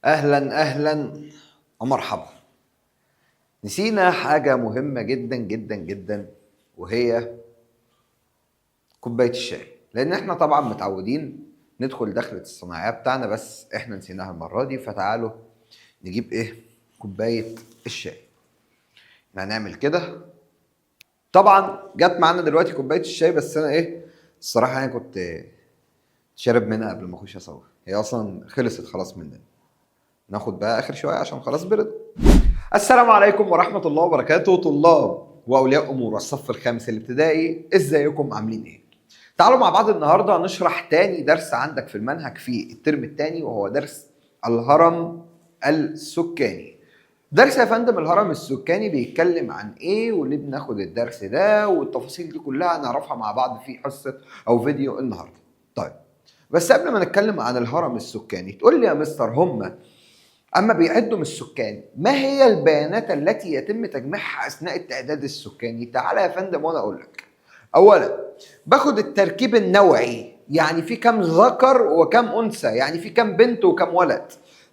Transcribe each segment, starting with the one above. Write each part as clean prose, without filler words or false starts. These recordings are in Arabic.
اهلا اهلا ومرحبا. نسينا حاجة مهمة جدا جدا جدا، وهي كوباية الشاي. لان احنا طبعا متعودين ندخل دخلة الصناعية بتاعنا، بس احنا نسيناها المرة دي. فتعالوا نجيب كوباية الشاي. احنا هنعمل كده. طبعا جت معانا دلوقتي كوباية الشاي، بس انا الصراحة انا كنت شارب منها قبل ما اخش اصور. هي اصلا خلصت خلاص مننا. ناخد بقى اخر شوية عشان خلاص برد. السلام عليكم ورحمة الله وبركاته، طلاب وأولياء أمور الصف الخامس الابتدائي، إزيكم عاملين إيه؟ تعالوا مع بعض النهاردة نشرح تاني درس عندك في المنهج في الترم التاني، وهو درس الهرم السكاني. درس يا فندم الهرم السكاني بيتكلم عن إيه، وليه بناخد الدرس ده، والتفاصيل دي كلها نعرفها مع بعض في حصة أو فيديو النهاردة. طيب، بس قبل ما نتكلم عن الهرم السكاني، تقول لي يا مستر أما بيعدوا من السكان، ما هي البيانات التي يتم تجميعها أثناء التعداد السكاني؟ تعالى يا فندم وأنا أقول لك. أولا باخد التركيب النوعي، يعني في كم ذكر وكم أنثى، يعني في كم بنت وكم ولد.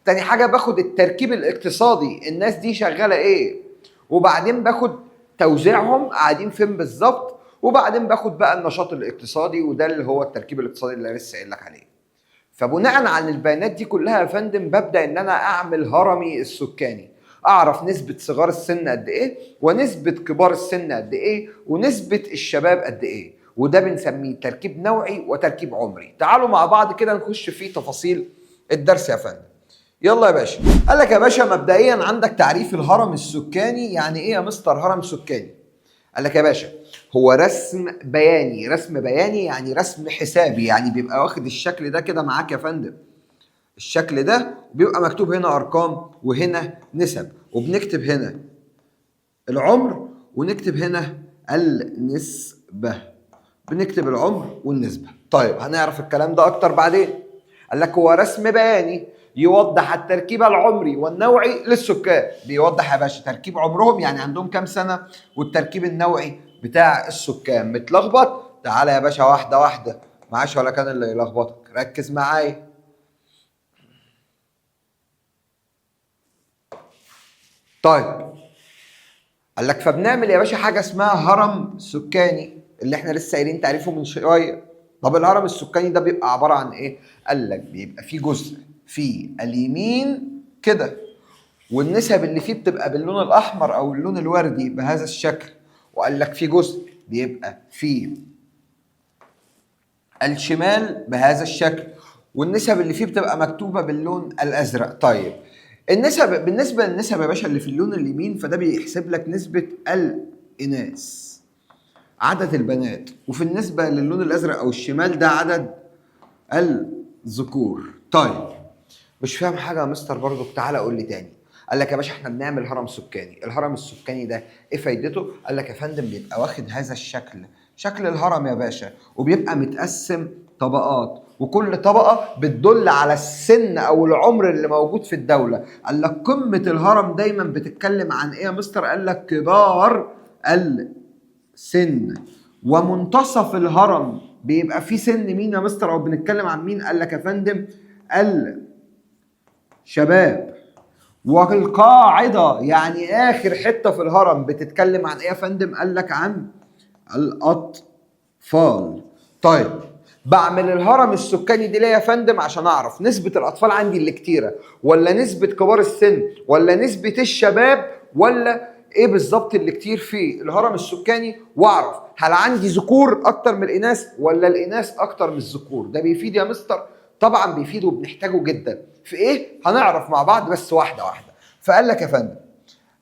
تاني حاجة باخد التركيب الاقتصادي، الناس دي شغالة إيه؟ وبعدين باخد توزيعهم قاعدين فين بالظبط، وبعدين باخد بقى النشاط الاقتصادي، وده اللي هو التركيب الاقتصادي اللي أنا لسه قايل لك عليه. فبناء عن البيانات دي كلها يا فندم ببدا ان انا اعمل هرمي السكاني، اعرف نسبه صغار السن قد ايه، ونسبه كبار السن قد ايه، ونسبه الشباب قد ايه. وده بنسميه تركيب نوعي وتركيب عمري. تعالوا مع بعض كده نخش في تفاصيل الدرس يا فندم. يلا يا باشا. قال لك يا باشا مبدئيا عندك تعريف الهرم السكاني. يعني ايه يا مستر هرم سكاني؟ قال لك يا باشا هو رسم بياني. رسم بياني يعني رسم حسابي، يعني بيبقى واخد الشكل ده كده معاك يا فندم. الشكل ده بيبقى مكتوب هنا ارقام وهنا نسب، وبنكتب هنا العمر ونكتب هنا النسبة. بنكتب العمر والنسبة. طيب هنعرف الكلام ده اكتر بعدين. قال لك هو رسم بياني يوضح التركيب العمري والنوعي للسكان. بيوضح يا باشا تركيب عمرهم، يعني عندهم كام سنة، والتركيب النوعي بتاع السكان. متلخبط؟ تعالى يا باشا واحدة واحدة، معاش ولا كان اللي يلخبطك. ركز معايا. طيب قال لك فبنعمل يا باشا حاجة اسمها هرم سكاني، اللي احنا لسه قايلين تعريفه من شوية. طب الهرم السكاني ده بيبقى عبارة عن ايه؟ قال لك بيبقى فيه جزء في اليمين كده، والنسب اللي فيه بتبقى باللون الاحمر او اللون الوردي بهذا الشكل. وقال لك في جزء بيبقى في الشمال بهذا الشكل، والنسب اللي فيه بتبقى مكتوبه باللون الازرق. طيب النسب، بالنسبه للنسب يا باشا اللي في اللون اليمين، فده بيحسب لك نسبه الاناث، عدد البنات. وفي النسبه للون الازرق او الشمال ده عدد الذكور. طيب مش فاهم حاجه يا مستر برضو؟ تعالى قول لي تاني. قال لك يا باشا احنا بنعمل هرم سكاني. الهرم السكاني ده ايه فايدته؟ قال لك يا فندم بيبقى واخد هذا الشكل، شكل الهرم يا باشا، وبيبقى متقسم طبقات، وكل طبقه بتدل على السن او العمر اللي موجود في الدوله. قال لك قمه الهرم دايما بتتكلم عن ايه يا مستر؟ قال لك كبار السن. ومنتصف الهرم بيبقى فيه سن مين يا مستر، او بنتكلم عن مين؟ قال لك يا فندم الشباب. والقاعدة يعني آخر حتة في الهرم بتتكلم عن إيه يا فندم؟ قال لك عن الأطفال. طيب بعمل الهرم السكاني دي ليه يا فندم؟ عشان أعرف نسبة الأطفال عندي اللي كتيرة، ولا نسبة كبار السن، ولا نسبة الشباب، ولا إيه بالظبط اللي كتير في الهرم السكاني، وأعرف هل عندي ذكور أكتر من الإناث ولا الإناث أكتر من الذكور. ده بيفيد يا مستر؟ طبعا بيفيد وبنحتاجه جدا. في ايه؟ هنعرف مع بعض بس واحده واحده. فقال لك يا فندم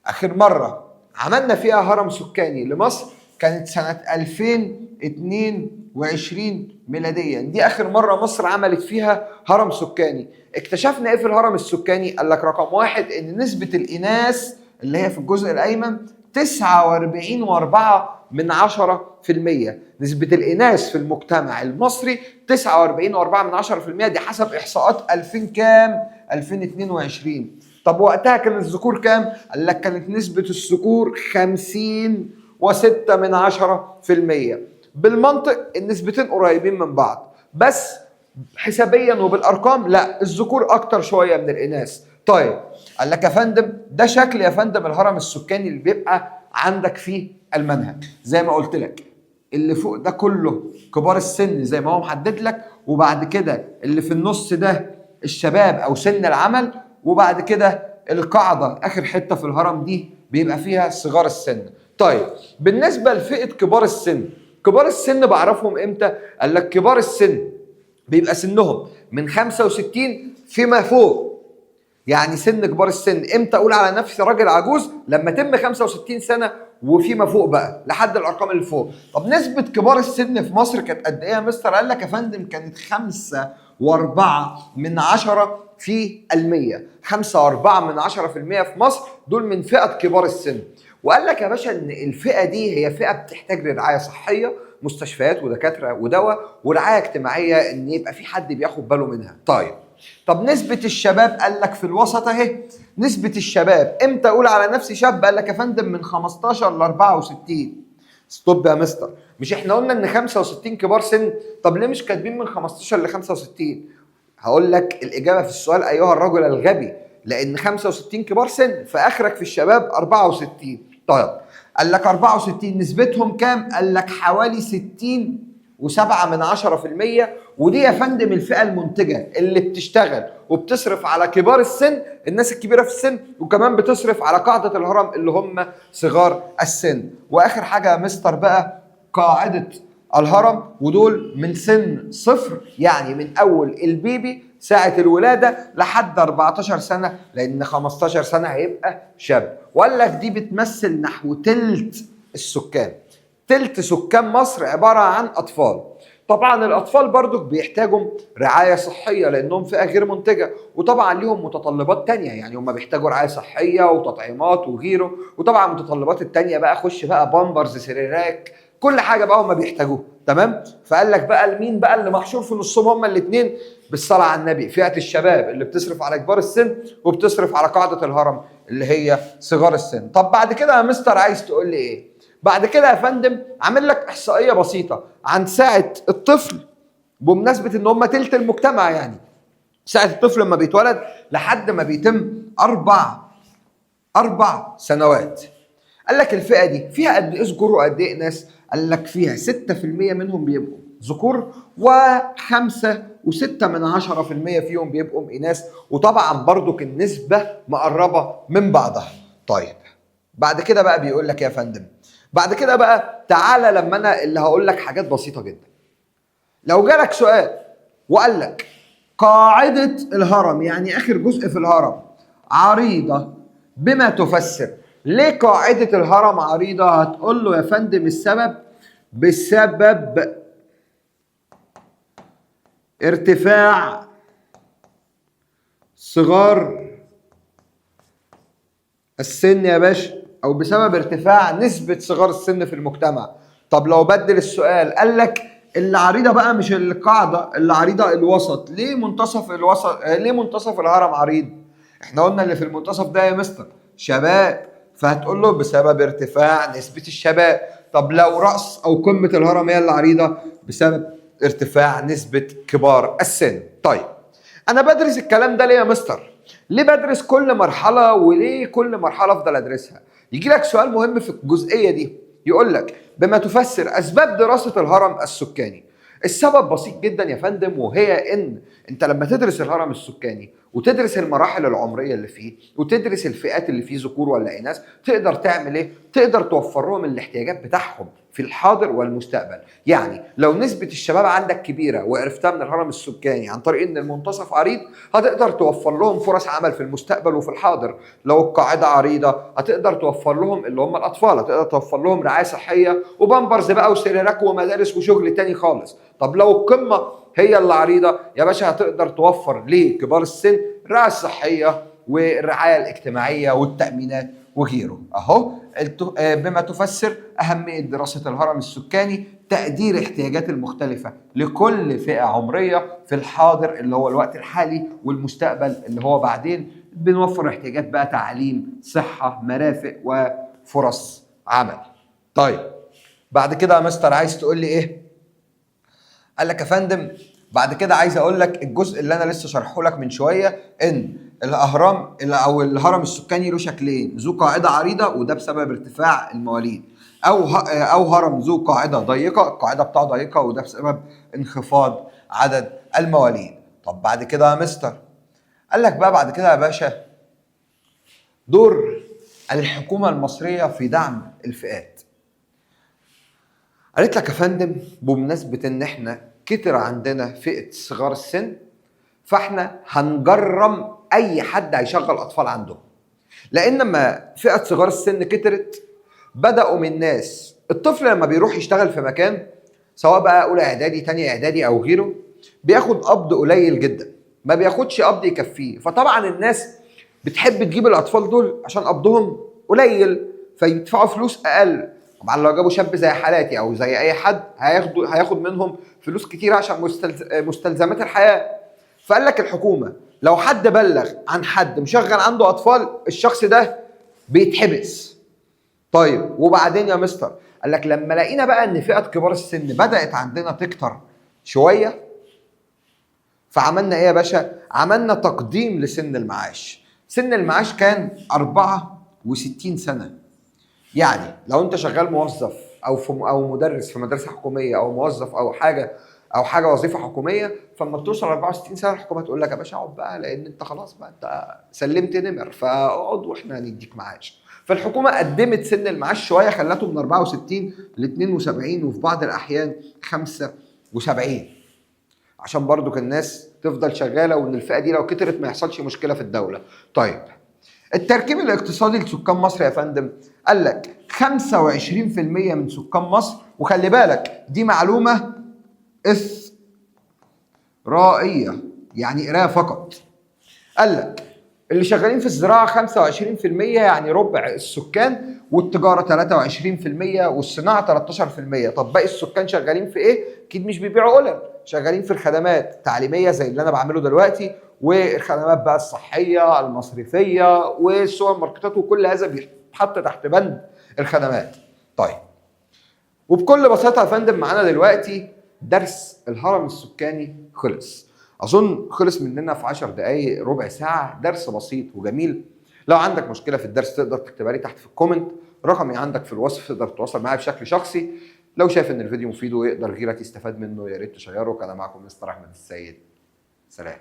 اخر مره عملنا فيها هرم سكاني لمصر كانت سنه 2022 ميلاديا. دي اخر مره مصر عملت فيها هرم سكاني. اكتشفنا ايه في الهرم السكاني؟ قال لك رقم واحد ان نسبه الاناث اللي هي في الجزء الايمن 49.4%. نسبة الإناث في المجتمع المصري 49.4%. دي حسب إحصاءات 2000 كام؟ 2022. طب وقتها كان الذكور كام؟ قال لك كانت نسبة الذكور 50.6%. بالمنطق النسبتين قريبين من بعض، بس حسابيا وبالأرقام لا، الذكور أكتر شوية من الإناث. طيب قال لك يا فندم ده شكل يا فندم الهرم السكاني اللي بيبقى عندك فيه المنهج. زي ما قلت لك اللي فوق ده كله كبار السن زي ما هو محدد لك، وبعد كده اللي في النص ده الشباب او سن العمل، وبعد كده القاعده اخر حته في الهرم دي بيبقى فيها صغار السن. طيب بالنسبه لفئه كبار السن، كبار السن بعرفهم امتى؟ قال لك كبار السن بيبقى سنهم من 65 فيما فوق. يعني سن كبار السن امتى اقول على نفسي راجل عجوز؟ لما تم 65 سنه وفيما فوق بقى لحد الارقام اللي فوق. طب نسبه كبار السن في مصر كانت قد ايه يا مستر؟ قال لك يا فندم كانت 5.4% في المية. 5.4% في مصر دول من فئه كبار السن. وقال لك يا باشا ان الفئه دي هي فئه بتحتاج لرعايه صحيه، مستشفيات ودكاتره ودواء ورعايه اجتماعيه، ان يبقى في حد بياخد باله منها. طب نسبة الشباب قال لك في الوسط اهي. نسبة الشباب امتى اقول على نفسي شاب؟ قال لك يا فندم من 15 ل 64. ستوب يا مستر، مش احنا قلنا ان 65 كبار سن؟ طب ليه مش كاتبين من 15 ل 65؟ هقول لك الاجابة في السؤال ايها الرجل الغبي، لان 65 كبار سن فاخرك في الشباب 64. طيب قال لك 64 نسبتهم كام؟ قال لك حوالي 60.7%. ودي يا فندم الفئة المنتجة اللي بتشتغل وبتصرف على كبار السن، الناس الكبيرة في السن، وكمان بتصرف على قاعدة الهرم اللي هم صغار السن. واخر حاجة يا مستر بقى قاعدة الهرم، ودول من سن 0 يعني من اول البيبي ساعة الولادة لحد 14 سنة، لان 15 سنة هيبقى شاب. وقال لك دي بتمثل نحو تلت السكان. تلت سكان مصر عبارة عن أطفال. طبعا الأطفال برضو بيحتاجوا رعاية صحية لأنهم فئة غير منتجة، وطبعا ليهم متطلبات تانية، يعني هم بيحتاجوا رعاية صحية وتطعيمات وغيره، وطبعا المتطلبات التانية بقى خش بقى بامبرز سريراك كل حاجة بقى هم بيحتاجوها. تمام؟ فقال لك بقى المين بقى اللي محشور في نصهم؟ هم الاثنين بالصلاة على النبي، فئة الشباب اللي بتصرف على كبار السن وبتصرف على قاعدة الهرم اللي هي صغار السن. طب بعد كده يا مستر عايز تقول لي ايه؟ بعد كده يا فندم عامل لك احصائيه بسيطه عن ساعه الطفل، بمناسبه ان هم تلت المجتمع، يعني ساعه الطفل لما بيتولد لحد ما بيتم اربع سنوات. قال لك الفئه دي فيها قد ايه ذكور وقد ايه اناث؟ قال لك فيها 6% منهم بيبقوا ذكور، و5.6% فيهم بيبقوا اناث، وطبعا برضك النسبه مقربه من بعضها. طيب بعد كده بقى بيقول لك يا فندم، بعد كده بقى تعالى لما انا اللي هقول لك حاجات بسيطه جدا. لو جالك سؤال وقال لك قاعده الهرم يعني اخر جزء في الهرم عريضه بما تفسر، ليه قاعده الهرم عريضه؟ هتقول له يا فندم السبب بسبب ارتفاع صغار السن يا باشا، او بسبب ارتفاع نسبة صغار السن في المجتمع. طب لو بدل السؤال قال لك اللي عريضة بقى مش القاعدة، اللي عريضة الوسط، ليه منتصف الوسط ليه منتصف الهرم عريض؟ احنا قلنا اللي في المنتصف ده يا مستر شباب، فهتقول له بسبب ارتفاع نسبة الشباب. طب لو رأس او قمة الهرم هي اللي عريضة، بسبب ارتفاع نسبة كبار السن. طيب انا بدرس الكلام ده ليه يا مستر؟ ليه بدرس كل مرحلة، وليه كل مرحلة افضل ادرسها؟ يجي لك سؤال مهم في الجزئية دي يقول لك بما تفسر اسباب دراسة الهرم السكاني. السبب بسيط جدا يا فندم، وهي ان انت لما تدرس الهرم السكاني وتدرس المراحل العمريه اللي فيه وتدرس الفئات اللي فيه ذكور ولا اناث، تقدر تعمل ايه؟ تقدر توفر لهم الاحتياجات بتاعهم في الحاضر والمستقبل. يعني لو نسبه الشباب عندك كبيره وعرفتها من الهرم السكاني عن طريق ان المنتصف عريض، هتقدر توفر لهم فرص عمل في المستقبل وفي الحاضر. لو القاعده عريضه هتقدر توفر لهم اللي هم الاطفال، هتقدر توفر لهم رعايه صحيه وبامبرز بقى وسريرك ومدارس وشغل تاني خالص. طب لو القمه هي اللي عريضه يا باشا، هتقدر توفر لكبار السن الرعايه الصحيه والرعايه الاجتماعيه والتامينات وغيره. اهو بما تفسر اهميه دراسه الهرم السكاني، تقدير احتياجات المختلفه لكل فئه عمريه في الحاضر اللي هو الوقت الحالي، والمستقبل اللي هو بعدين. بنوفر احتياجات بقى تعليم، صحه، مرافق، وفرص عمل. طيب بعد كده يا مستر عايز تقول لي ايه؟ قال لك يا فندم بعد كده عايز اقول لك الجزء اللي انا لسه شرحه لك من شويه، ان الاهرام او الهرم السكاني له شكلين، ذو قاعده عريضه وده بسبب ارتفاع المواليد، او هرم ذو قاعده ضيقه، القاعده بتاعه ضيقه وده بسبب انخفاض عدد المواليد. طب بعد كده يا مستر، قال لك بقى بعد كده يا باشا دور الحكومه المصريه في دعم الفئات. قالت لك يا فندم بمناسبه ان احنا كتر عندنا فئه صغار السن، فاحنا هنجرم اي حد هيشغل اطفال عندهم. لان لما فئه صغار السن كترت بداوا من ناس، الطفل لما بيروح يشتغل في مكان سواء بقى اولى اعدادي تانية اعدادي او غيره بياخد قبض قليل جدا، ما بياخدش قبض يكفيه، فطبعا الناس بتحب تجيب الاطفال دول عشان قبضهم قليل فيدفعوا فلوس اقل. طبعا لو جابوا شاب زي حالاتي او زي اي حد هياخد منهم فلوس كتير عشان مستلزمات الحياه. فقال لك الحكومه لو حد بلغ عن حد مشغل عنده اطفال الشخص ده بيتحبس. طيب وبعدين يا مستر، قال لك لما لقينا بقى ان فئه كبار السن بدات عندنا تكتر شويه، فعملنا ايه يا باشا؟ عملنا تقديم لسن المعاش. سن المعاش كان 64 سنه. يعني لو انت شغال موظف او مدرس في مدرسه حكوميه او موظف او حاجه وظيفه حكوميه، فلما بتوصل 64 سنه الحكومه تقول لك يا باشا اقعد بقى، لان انت خلاص بقى انت سلمت نمر، فاقعد واحنا هنديك معاش. فالحكومه قدمت سن المعاش شويه، خلته من 64 ل 72 وفي بعض الاحيان 75، عشان برضو كان الناس تفضل شغاله وان الفئه دي لو كترت ما يحصلش مشكله في الدوله. طيب التركيب الاقتصادي لسكان مصر يا فندم، قال لك 25% من سكان مصر، وخلي بالك دي معلومه إثرائية يعني قرايه فقط. قال لك اللي شغالين في الزراعه 25% يعني ربع السكان، والتجاره 23% والصناعه 13%. طب باقي السكان شغالين في ايه؟ اكيد مش بيبيعوا قلم، شغالين في الخدمات التعليميه زي اللي انا بعمله دلوقتي، والخدمات بقى الصحيه المصرفيه والسوبر ماركتات، وكل هذا بيتحط تحت بند الخدمات. طيب وبكل بساطه يا فندم معانا دلوقتي درس الهرم السكاني خلص. اظن خلص مننا في 10 دقائق ربع ساعه، درس بسيط وجميل. لو عندك مشكله في الدرس تقدر تكتبها لي تحت في الكومنت، رقمي عندك في الوصف تقدر تتواصل معايا بشكل شخصي. لو شايف ان الفيديو مفيد ويقدر غيرك يستفاد منه يا ريت تشيره. كان معكم مستر احمد السيد، سلام.